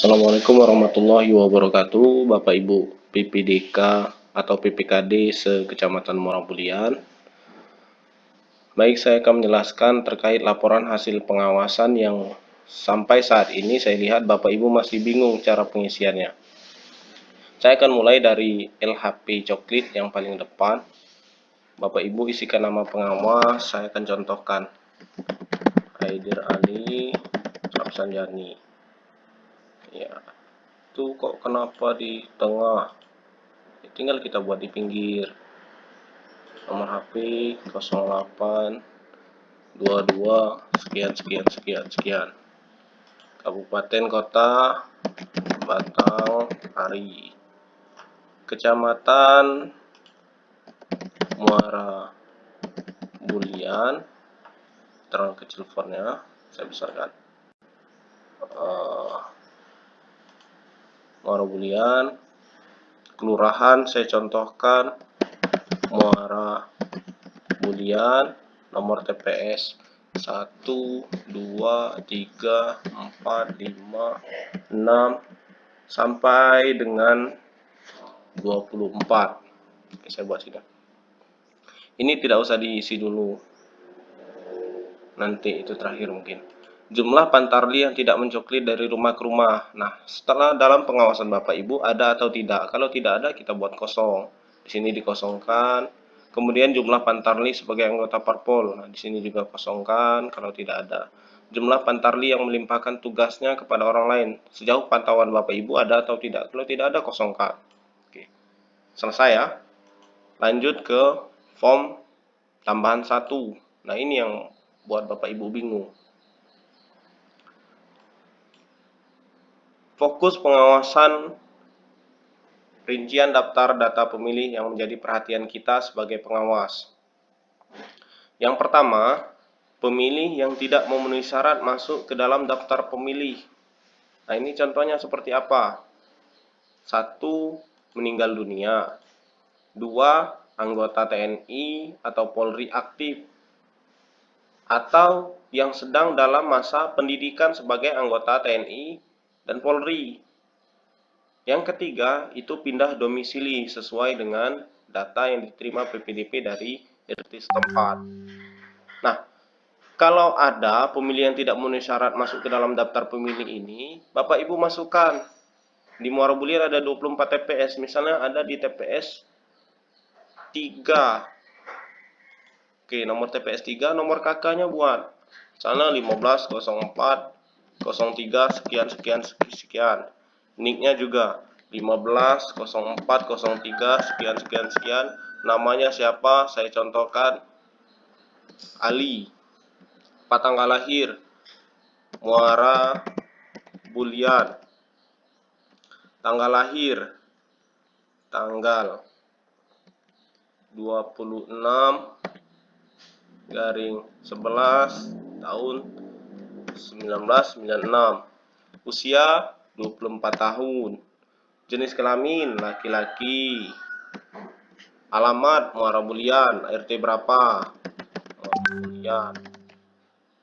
Assalamualaikum warahmatullahi wabarakatuh, Bapak Ibu PPDK atau PPKD se-Kecamatan Muara Bulian. Baik, saya akan menjelaskan terkait laporan hasil pengawasan yang sampai saat ini saya lihat Bapak Ibu masih bingung cara pengisiannya. Saya akan mulai dari LHP Coklit yang paling depan. Bapak Ibu isikan nama pengawas, saya akan contohkan Haidir Ali Rafsanjani. Ya, itu kok kenapa di tengah? Tinggal kita buat di pinggir. Nomor HP 08 22 sekian sekian sekian sekian. Kabupaten Kota Batanghari. Kecamatan Muara Bulian. Terang kecil fontnya, saya besarkan. Muara Bulian. Kelurahan saya contohkan Muara Bulian. Nomor TPS 1, 2, 3, 4, 5, 6 sampai dengan 24. Oke, saya buat sini. Ini tidak usah diisi dulu, nanti itu terakhir mungkin. Jumlah pantarli yang tidak mencoklit dari rumah ke rumah. Nah, setelah dalam pengawasan Bapak Ibu ada atau tidak. Kalau tidak ada, kita buat kosong. Di sini dikosongkan. Kemudian jumlah pantarli sebagai anggota parpol. Nah, di sini juga kosongkan kalau tidak ada. Jumlah pantarli yang melimpahkan tugasnya kepada orang lain. Sejauh pantauan Bapak Ibu ada atau tidak. Kalau tidak ada, kosongkan. Oke. Selesai ya. Lanjut ke form tambahan 1. Nah, ini yang buat Bapak Ibu bingung. Fokus pengawasan rincian daftar data pemilih yang menjadi perhatian kita sebagai pengawas. Yang pertama, pemilih yang tidak memenuhi syarat masuk ke dalam daftar pemilih. Nah, ini contohnya seperti apa? 1. Meninggal dunia. 2. Anggota TNI atau Polri aktif. Atau yang sedang dalam masa pendidikan sebagai anggota TNI dan Polri. Yang ketiga, itu pindah domisili sesuai dengan data yang diterima PPDP dari RT setempat. Nah, kalau ada pemilih yang tidak memenuhi syarat masuk ke dalam daftar pemilih ini, Bapak Ibu masukkan. Di Muara Bulian ada 24 TPS, misalnya ada di TPS 3. Oke, nomor TPS 3, nomor KK-nya buat. Misalnya 1504 03 sekian sekian sekian. Nick-nya juga 150403 sekian sekian sekian. Namanya siapa? Saya contohkan Ali. Tanggal lahir Muara Bulian. Tanggal lahir tanggal 26/11 tahun 1996. Usia 24 tahun. Jenis kelamin laki-laki. Alamat Muara Bulian, RT berapa? Muara Bulian.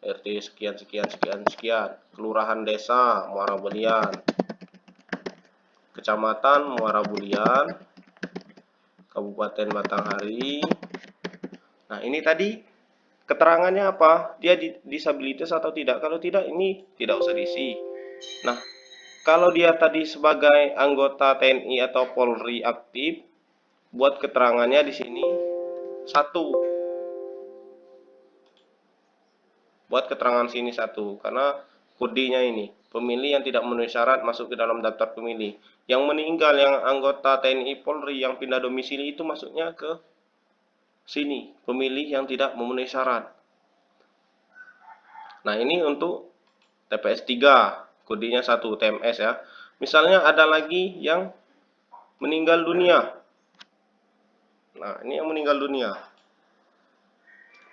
RT sekian sekian sekian sekian. Kelurahan desa Muara Bulian. Kecamatan Muara Bulian. Kabupaten Batanghari. Nah, ini tadi keterangannya apa? Dia disabilitas atau tidak? Kalau tidak, ini tidak usah diisi. Nah, kalau dia tadi sebagai anggota TNI atau Polri aktif, buat keterangannya di sini 1. Buat keterangan sini 1, karena kodenya ini pemilih yang tidak memenuhi syarat masuk ke dalam daftar pemilih. Yang meninggal yang anggota TNI Polri yang pindah domisili itu masuknya ke sini, pemilih yang tidak memenuhi syarat. Nah, ini untuk TPS 3, kodenya 1 TMS ya. Misalnya ada lagi yang meninggal dunia. Nah, ini yang meninggal dunia.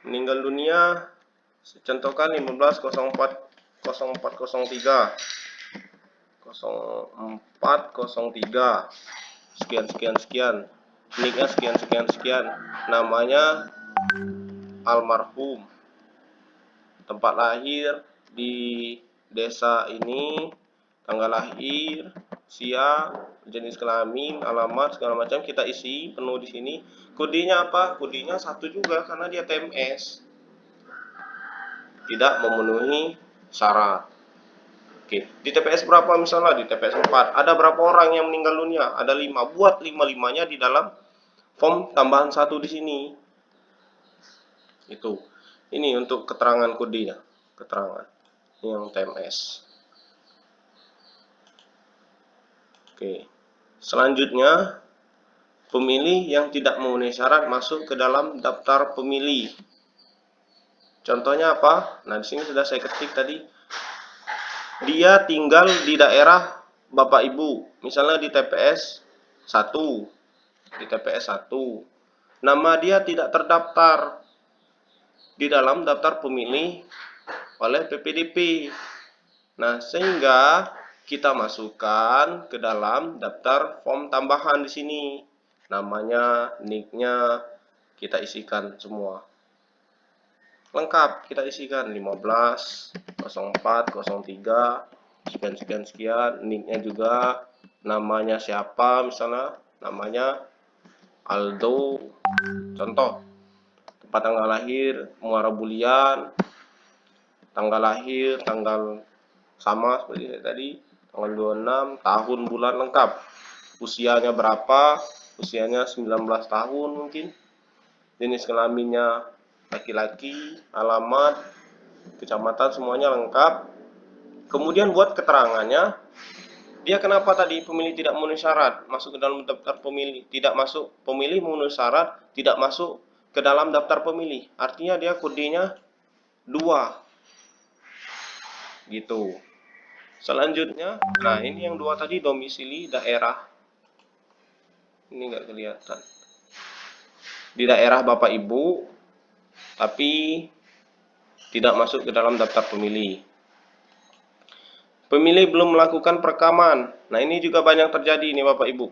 Meninggal dunia, contohkan 15040403 0403 sekian sekian sekian. Nicknya sekian sekian sekian. Namanya almarhum. Tempat lahir di desa ini tanggal lahir, usia, jenis kelamin, alamat, segala macam kita isi penuh di sini. Kodenya apa? Kodenya 1 juga karena dia TMS. Tidak memenuhi syarat. Oke, di TPS berapa misalnya? Di TPS 4. Ada berapa orang yang meninggal dunia? Ada 5. Buat 5-5-nya di dalam form tambahan 1 di sini. Itu. Ini untuk keterangan kodenya. Keterangan. Ini yang TMS. Oke. Selanjutnya, pemilih yang tidak memenuhi syarat masuk ke dalam daftar pemilih. Contohnya apa? Nah, di sini sudah saya ketik tadi. Dia tinggal di daerah Bapak Ibu, misalnya di TPS 1. Di TPS 1. Nama dia tidak terdaftar di dalam daftar pemilih oleh PPDP. Nah, sehingga kita masukkan ke dalam daftar form tambahan di sini. Namanya, nicknya kita isikan semua. Lengkap kita isikan 15, 04, 03, sekian, nicknya juga, namanya siapa misalnya, namanya Aldo, contoh, tempat tanggal lahir, Muara Bulian, tanggal lahir, tanggal sama seperti tadi, tanggal 26, tahun, bulan lengkap, usianya berapa, usianya 19 tahun mungkin, jenis kelaminnya laki-laki, alamat, kecamatan, semuanya lengkap. Kemudian buat keterangannya, dia kenapa tadi pemilih tidak memenuhi syarat masuk ke dalam daftar pemilih, tidak masuk pemilih memenuhi syarat, tidak masuk ke dalam daftar pemilih. Artinya dia kodenya 2. Gitu. Selanjutnya, nah ini yang 2 tadi domisili daerah. Ini nggak kelihatan. Di daerah Bapak Ibu, tapi tidak masuk ke dalam daftar pemilih. Pemilih belum melakukan perekaman. Nah, ini juga banyak terjadi nih Bapak Ibu.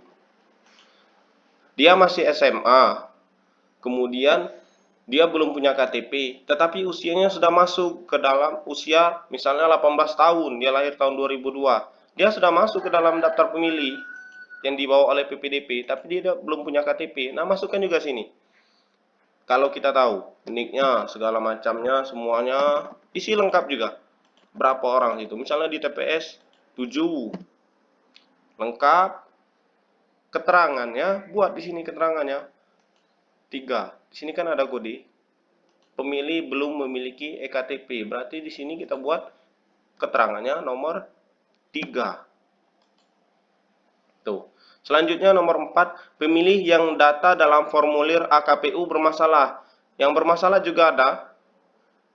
Dia masih SMA. Kemudian dia belum punya KTP, tetapi usianya sudah masuk ke dalam usia misalnya 18 tahun, dia lahir tahun 2002. Dia sudah masuk ke dalam daftar pemilih yang dibawa oleh PPDP, tapi dia belum punya KTP. Nah, masukkan juga sini. Kalau kita tahu nicknya, segala macamnya, semuanya isi lengkap juga. Berapa orang itu? Misalnya di TPS 7. Lengkap. Keterangannya, buat di sini keterangannya 3. Di sini kan ada kode. Pemilih belum memiliki ektp. Berarti di sini kita buat keterangannya nomor 3. Tuh. Selanjutnya nomor 4, pemilih yang data dalam formulir AKPU bermasalah. Yang bermasalah juga ada.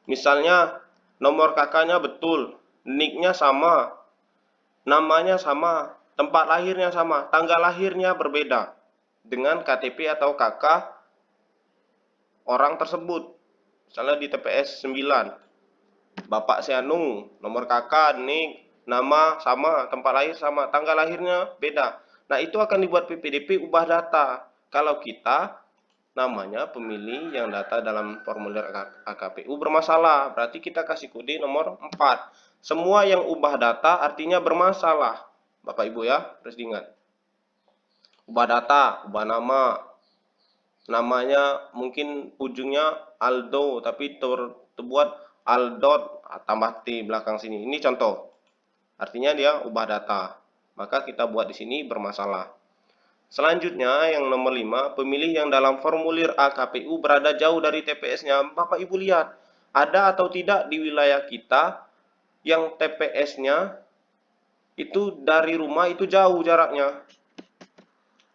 Misalnya nomor kakaknya betul, nicknya sama, namanya sama, tempat lahirnya sama, tanggal lahirnya berbeda dengan KTP atau KK orang tersebut. Misalnya di TPS 9, Bapak Sianung, nomor kakak, nick, nama sama, tempat lahir sama, tanggal lahirnya beda. Nah, itu akan dibuat PPDP ubah data. Kalau kita namanya pemilih yang data dalam formulir AKPU bermasalah, berarti kita kasih kode nomor 4. Semua yang ubah data artinya bermasalah. Bapak Ibu ya, harus diingat. Ubah data, ubah nama. Namanya mungkin ujungnya Aldo, tapi terbuat Aldot, tambah T belakang sini. Ini contoh. Artinya dia ubah data. Maka kita buat di sini bermasalah. Selanjutnya yang nomor 5, pemilih yang dalam formulir AKPU berada jauh dari TPS-nya. Bapak Ibu lihat, ada atau tidak di wilayah kita yang TPS-nya itu dari rumah itu jauh jaraknya.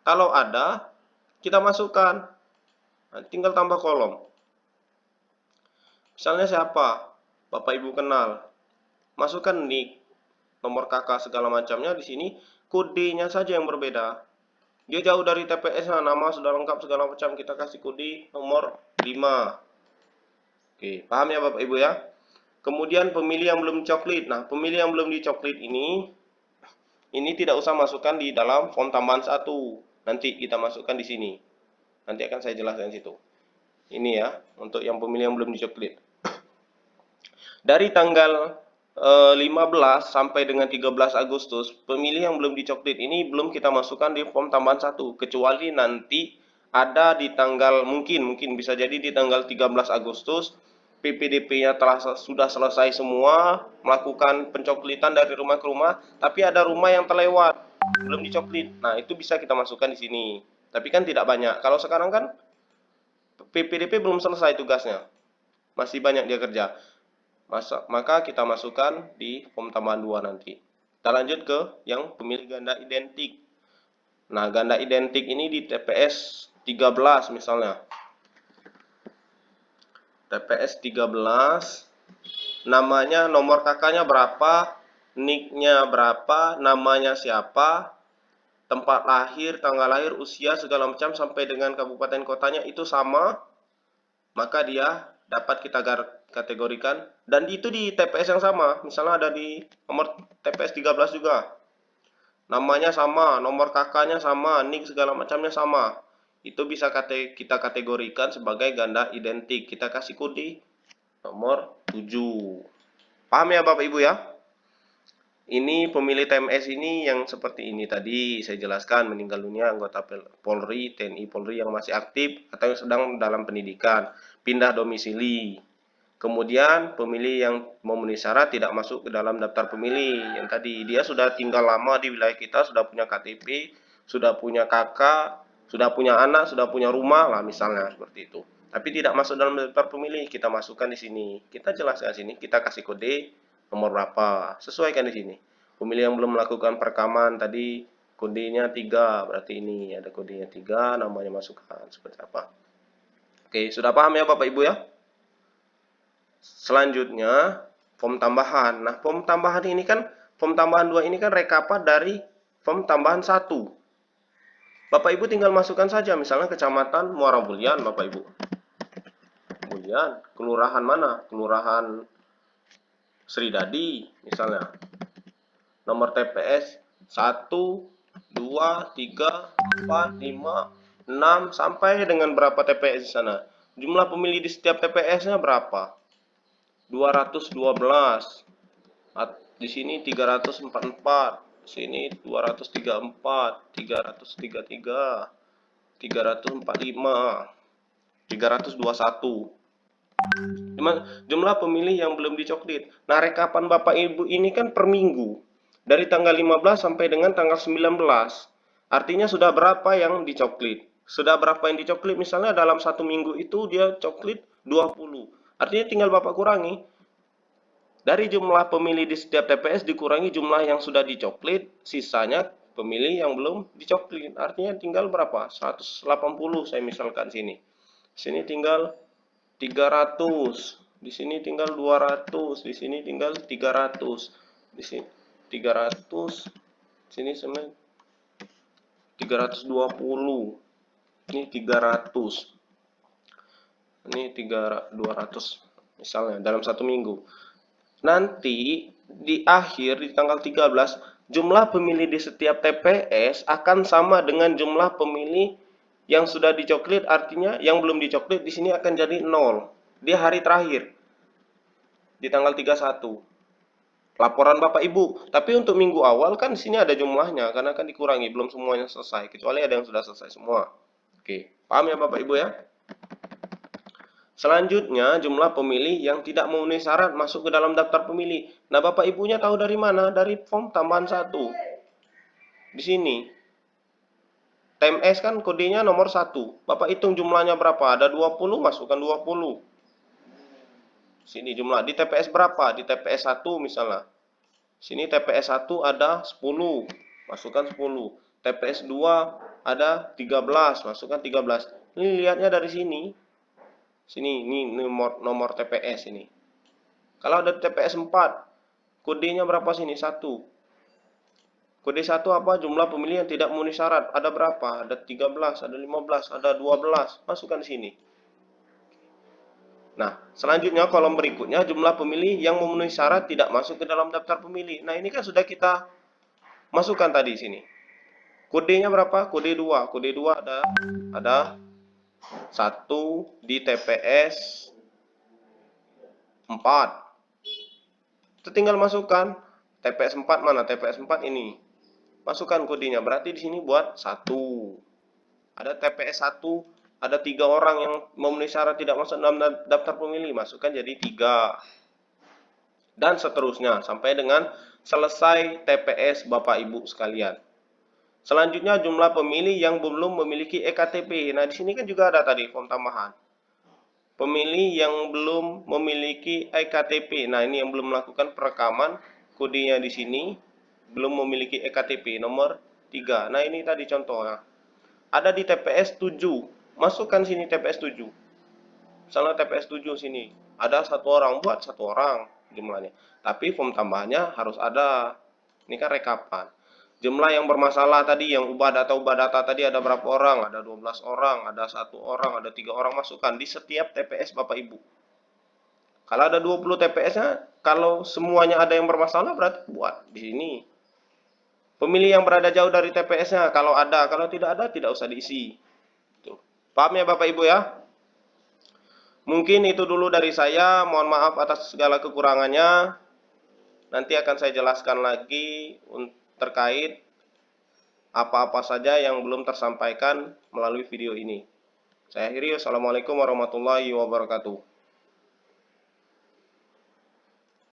Kalau ada, kita masukkan. Nah, tinggal tambah kolom. Misalnya siapa? Bapak Ibu kenal. Masukkan nick, nomor kakak segala macamnya di sini, kodenya saja yang berbeda. Dia jauh dari TPS-nya, nama sudah lengkap segala macam, kita kasih kode nomor 5. Oke, paham ya Bapak Ibu ya? Kemudian pemilih yang belum coklit. Nah, pemilih yang belum dicoklit ini tidak usah masukkan di dalam form tambahan 1. Nanti kita masukkan di sini. Nanti akan saya jelaskan di situ. Ini ya, untuk yang pemilih yang belum dicoklit. Dari tanggal 15 sampai dengan 13 Agustus, pemilih yang belum dicoklit ini belum kita masukkan di form tambahan 1, kecuali nanti ada di tanggal mungkin bisa jadi di tanggal 13 Agustus PPDP-nya sudah selesai semua melakukan pencoklitan dari rumah ke rumah, tapi ada rumah yang terlewat belum dicoklit. Nah, itu bisa kita masukkan di sini. Tapi kan tidak banyak. Kalau sekarang kan PPDP belum selesai tugasnya. Masih banyak dia kerja. Maka kita masukkan di form tambahan 2 nanti. Kita lanjut ke yang pemilih ganda identik. Nah, ganda identik ini di TPS 13 misalnya. TPS 13, namanya, nomor kakaknya berapa, nicknya berapa, namanya siapa, tempat lahir, tanggal lahir, usia, segala macam sampai dengan kabupaten kotanya itu sama, maka dia dapat kita kategorikan. Dan itu di TPS yang sama, misalnya ada di nomor TPS 13 juga, namanya sama, nomor kakaknya sama, nick segala macamnya sama, itu bisa kita kategorikan sebagai ganda identik. Kita kasih kode nomor 7. Paham ya Bapak Ibu ya? Ini pemilih TMS ini yang seperti ini tadi saya jelaskan, meninggal dunia anggota Polri, TNI Polri yang masih aktif atau yang sedang dalam pendidikan, pindah domisili. Kemudian pemilih yang memenuhi syarat tidak masuk ke dalam daftar pemilih. Yang tadi dia sudah tinggal lama di wilayah kita, sudah punya KTP, sudah punya kakak, sudah punya anak, sudah punya rumah lah misalnya seperti itu. Tapi tidak masuk dalam daftar pemilih, kita masukkan di sini. Kita jelaskan di sini, kita kasih kode nomor berapa, sesuaikan di sini. Pemilih yang belum melakukan perekaman tadi kodenya 3, berarti ini ada kodenya 3, namanya masukkan seperti apa. Oke, sudah paham ya Bapak Ibu ya? Selanjutnya form tambahan. Nah, form tambahan ini kan, form tambahan 2 ini kan rekapan dari form tambahan 1. Bapak Ibu tinggal masukkan saja, misalnya kecamatan Muara Bulyan, Bapak Ibu. Bulyan, kelurahan mana? Kelurahan Sridadi misalnya. Nomor TPS 1, 2, 3, 4, 5, 6 sampai dengan berapa TPS di sana? Jumlah pemilih di setiap TPS-nya berapa? 212. Di sini 344, sini 234, 333, 345, 321. Jumlah pemilih yang belum dicoklit. Nah, rekapan Bapak Ibu ini kan per minggu. Dari tanggal 15 sampai dengan tanggal 19. Artinya sudah berapa yang dicoklit? Sudah berapa yang dicoklit? Misalnya dalam 1 minggu itu dia coklit 20. Artinya tinggal Bapak kurangi. Dari jumlah pemilih di setiap TPS dikurangi jumlah yang sudah dicoklit, sisanya pemilih yang belum dicoklit. Artinya tinggal berapa? 180 saya misalkan sini. Sini tinggal 300, di sini tinggal 200, di sini tinggal 300, di sini 300, sini sebenarnya 320, ini 300, ini 200 misalnya dalam 1 minggu. Nanti di akhir di tanggal 13 jumlah pemilih di setiap TPS akan sama dengan jumlah pemilih yang sudah dicoklit, artinya yang belum dicoklit di sini akan jadi 0 di hari terakhir di tanggal 31 laporan Bapak Ibu. Tapi untuk minggu awal kan di sini ada jumlahnya karena kan dikurangi, belum semuanya selesai kecuali ada yang sudah selesai semua. Oke, paham ya Bapak Ibu ya? Selanjutnya, jumlah pemilih yang tidak memenuhi syarat masuk ke dalam daftar pemilih. Nah, Bapak Ibunya tahu dari mana? Dari form tambahan 1. Di sini. TMS kan kodenya nomor 1. Bapak hitung jumlahnya berapa? Ada 20, masukkan 20. Sini jumlah. Di TPS berapa? Di TPS 1 misalnya. Sini TPS 1 ada 10. Masukkan 10. TPS 2 ada 13. Masukkan 13. Ini lihatnya dari sini. Sini, ini nomor TPS ini. Kalau ada TPS 4, kodenya berapa sini? 1. Kode 1 apa? Jumlah pemilih yang tidak memenuhi syarat. Ada berapa? Ada 13, ada 15, ada 12. Masukkan di sini. Nah, selanjutnya kolom berikutnya jumlah pemilih yang memenuhi syarat tidak masuk ke dalam daftar pemilih. Nah, ini kan sudah kita masukkan tadi sini. Kodenya berapa? Kode 2. Kode 2 ada 1 di TPS 4. tinggal masukkan TPS 4 mana? TPS 4 ini. Masukkan kodenya. Berarti di sini buat 1. Ada TPS 1, ada 3 orang yang memenuhi syarat tidak masuk dalam daftar pemilih, masukkan jadi 3. Dan seterusnya sampai dengan selesai TPS Bapak Ibu sekalian. Selanjutnya jumlah pemilih yang belum memiliki EKTP. Nah, di sini kan juga ada tadi form tambahan. Pemilih yang belum memiliki EKTP. Nah, ini yang belum melakukan perekaman, kodenya di sini belum memiliki EKTP nomor 3. Nah, ini tadi contohnya. Ada di TPS 7. Masukkan sini TPS 7. Misalnya TPS 7 sini. Ada 1 orang, buat 1 orang jumlahnya. Tapi form tambahannya harus ada. Ini kan rekapan. Jumlah yang bermasalah tadi, yang ubah data tadi ada berapa orang? Ada 12 orang, ada 1 orang, ada 3 orang, masukkan di setiap TPS Bapak Ibu. Kalau ada 20 TPS-nya, kalau semuanya ada yang bermasalah berarti buat di sini. Pemilih yang berada jauh dari TPS-nya, kalau ada, kalau tidak ada tidak usah diisi. Tuh. Paham ya Bapak Ibu ya? Mungkin itu dulu dari saya, mohon maaf atas segala kekurangannya. Nanti akan saya jelaskan lagi terkait apa-apa saja yang belum tersampaikan melalui video ini. Saya akhiri, wassalamualaikum warahmatullahi wabarakatuh.